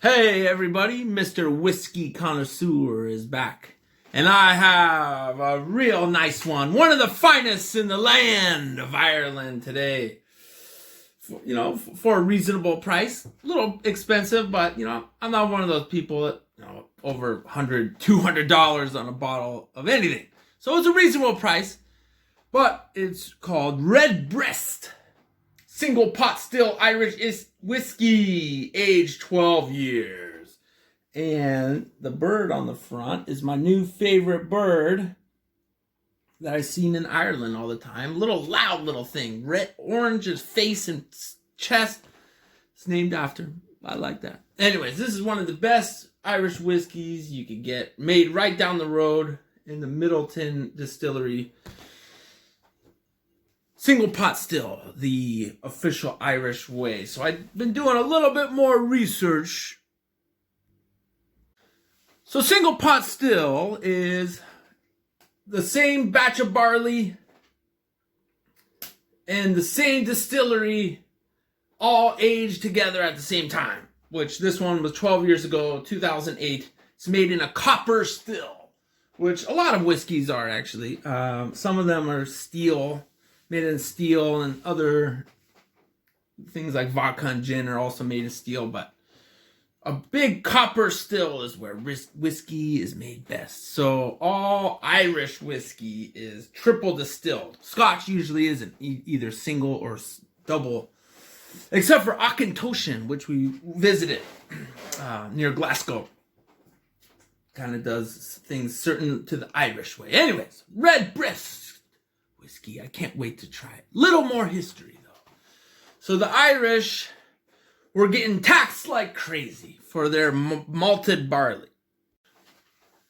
Hey everybody, Mr. Whiskey Connoisseur is back. And I have a real nice one of the finest in the land of Ireland today. For a reasonable price. A little expensive, but I'm not one of those people that, over $100, $200 on a bottle of anything. So it's a reasonable price, but it's called Redbreast Single Pot Still Irish Whiskey, aged 12 years. And the bird on the front is my new favorite bird that I've seen in Ireland all the time. Little loud little thing. Red, orange face and chest. It's named after him. I like that. Anyways, this is one of the best Irish whiskeys you could get. Made right down the road in the Middleton Distillery. Single pot still, the official Irish way. So I've been doing a little bit more research. So single pot still is the same batch of barley and the same distillery all aged together at the same time. Which this one was 12 years ago, 2008. It's made in a copper still, which a lot of whiskeys are actually. Some of them are steel. Made in steel, and other things like vodka and gin are also made in steel, but a big copper still is where whiskey is made best. So all Irish whiskey is triple distilled. Scotch usually isn't either single or double, except for Auchentoshan, which we visited near Glasgow. Kind of does things certain to the Irish way. Anyways, Redbreast whiskey. I can't wait to try it. Little more history, though. So the Irish were getting taxed like crazy for their malted barley.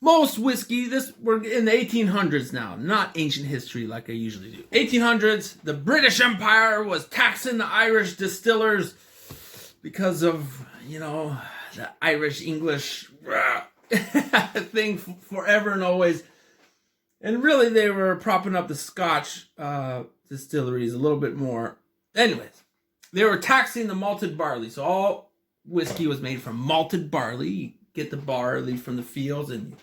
Most whiskey, we're in the 1800s now, not ancient history like I usually do. 1800s, the British Empire was taxing the Irish distillers because of, the Irish-English thing forever and always. And really, they were propping up the Scotch distilleries a little bit more. Anyways, they were taxing the malted barley. So all whiskey was made from malted barley. You get the barley from the fields and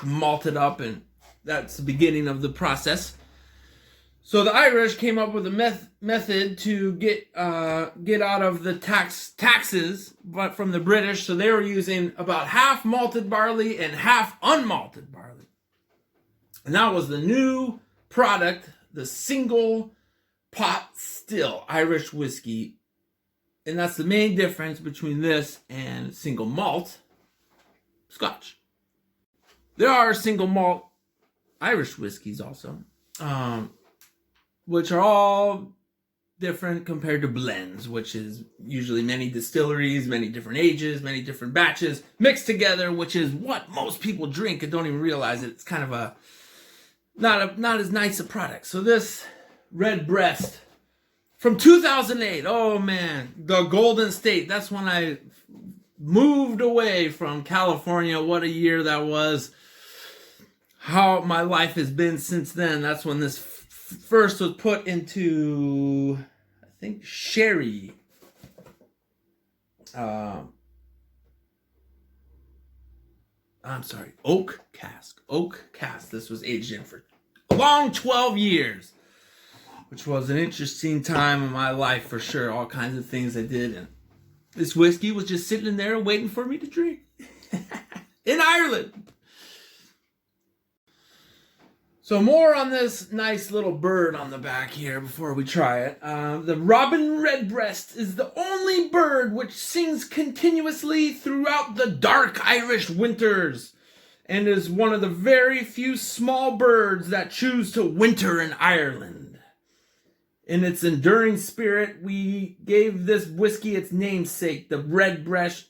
malt it up, and that's the beginning of the process. So the Irish came up with a method to get out of the taxes, but from the British. So they were using about half malted barley and half unmalted barley. And that was the new product, the single pot still Irish whiskey. And that's the main difference between this and single malt Scotch. There are single malt Irish whiskeys also, which are all different compared to blends, which is usually many distilleries, many different ages, many different batches mixed together, which is what most people drink and don't even realize it. It's kind of not as nice a product. So this Redbreast from 2008. Oh man, the Golden State. That's when I moved away from California. What a year that was. How my life has been since then. That's when this first was put into, I think, sherry. Oak cask. Oak cask. This was aged in for a long 12 years, which was an interesting time in my life for sure. All kinds of things I did, and this whiskey was just sitting in there waiting for me to drink in Ireland. So more on this nice little bird on the back here before we try it. The robin redbreast is the only bird which sings continuously throughout the dark Irish winters and is one of the very few small birds that choose to winter in Ireland. In its enduring spirit, we gave this whiskey its namesake, the Redbreast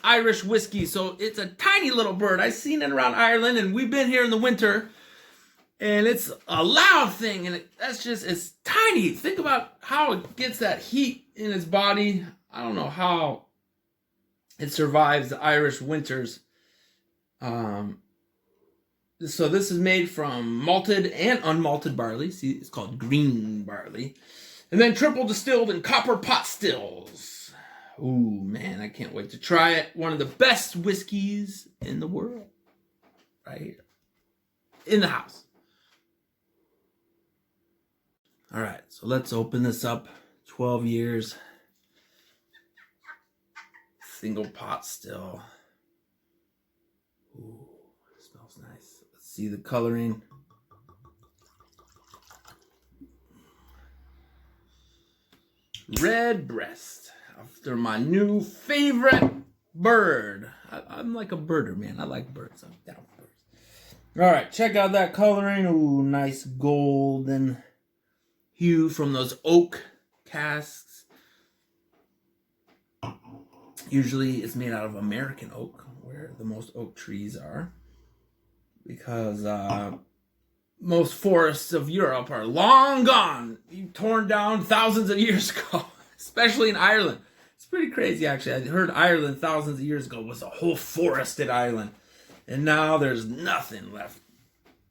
Irish whiskey. So it's a tiny little bird. I've seen it around Ireland, and we've been here in the winter. And it's a loud thing, and it's tiny. Think about how it gets that heat in its body. I don't know how it survives the Irish winters. So this is made from malted and unmalted barley. See, it's called green barley. And then triple distilled in copper pot stills. Ooh, man, I can't wait to try it. One of the best whiskeys in the world. Right here. In the house. All right, so let's open this up. 12 years. Single pot still. Ooh, it smells nice. Let's see the coloring. Redbreast, after my new favorite bird. I'm like a birder, man. I like birds. I'm down with birds. All right, check out that coloring. Ooh, nice golden hue from those oak casks. Usually it's made out of American oak, where the most oak trees are, because most forests of Europe are long gone, torn down thousands of years ago, especially in Ireland. It's pretty crazy, actually. I heard Ireland thousands of years ago was a whole forested island, and now there's nothing left.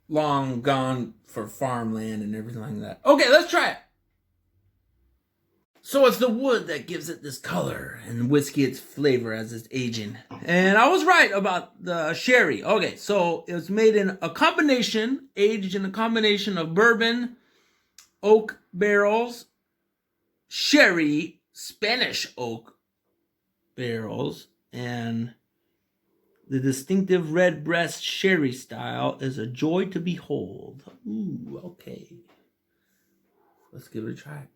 Long gone for farmland and everything like that. Okay, let's try it. So it's the wood that gives it this color, and whiskey its flavor as it's aging. And I was right about the sherry. Okay, so it was made in a combination, aged in a combination of bourbon, oak barrels, sherry, Spanish oak barrels, and the distinctive Redbreast sherry style is a joy to behold. Ooh, okay. Let's give it a try.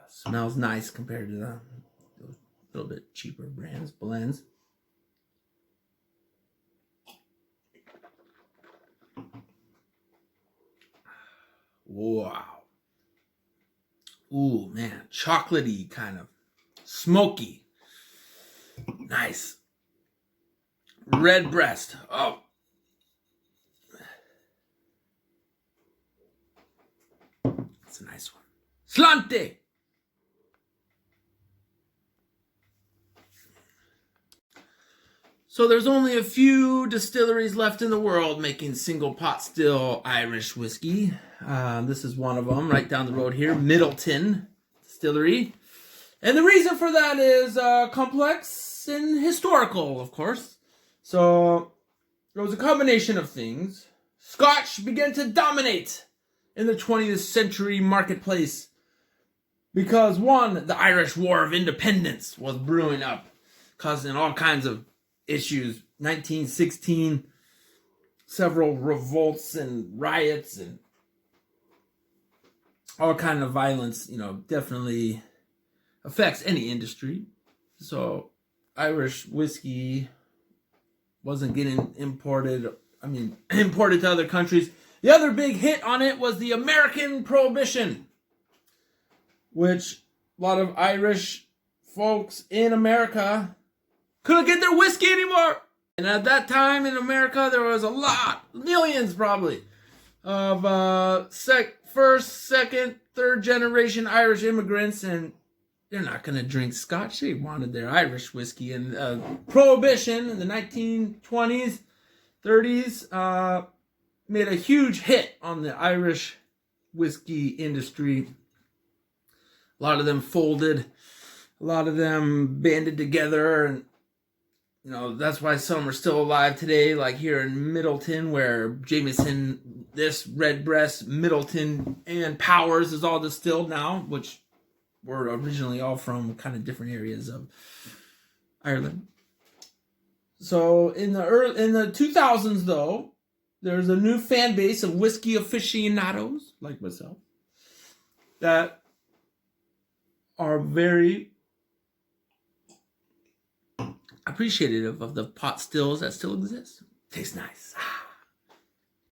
Smells nice compared to the little bit cheaper brands, blends. Wow. Ooh, man. Chocolatey kind of. Smoky. Nice. Redbreast. Oh. It's a nice one. Slante. So there's only a few distilleries left in the world making single pot still Irish whiskey. This is one of them right down the road here, Middleton Distillery. And the reason for that is complex and historical, of course. So there was a combination of things. Scotch began to dominate in the 20th century marketplace because, one, the Irish War of Independence was brewing up, causing all kinds of issues. 1916, several revolts and riots and all kind of violence, definitely affects any industry. So Irish whiskey wasn't getting imported to other countries. The other big hit on it was the American Prohibition, which a lot of Irish folks in America couldn't get their whiskey anymore. And at that time in America, there was a lot, millions probably, of first, second, third generation Irish immigrants, and they're not going to drink Scotch. They wanted their Irish whiskey. And Prohibition in the 1920s, 30s made a huge hit on the Irish whiskey industry. A lot of them folded. A lot of them banded together, and that's why some are still alive today, like here in Middleton, where Jameson, this Redbreast, Middleton, and Powers is all distilled now, which were originally all from kind of different areas of Ireland. So in the 2000s, though, there's a new fan base of whiskey aficionados, like myself, that are very appreciative of the pot stills that still exist. Tastes nice.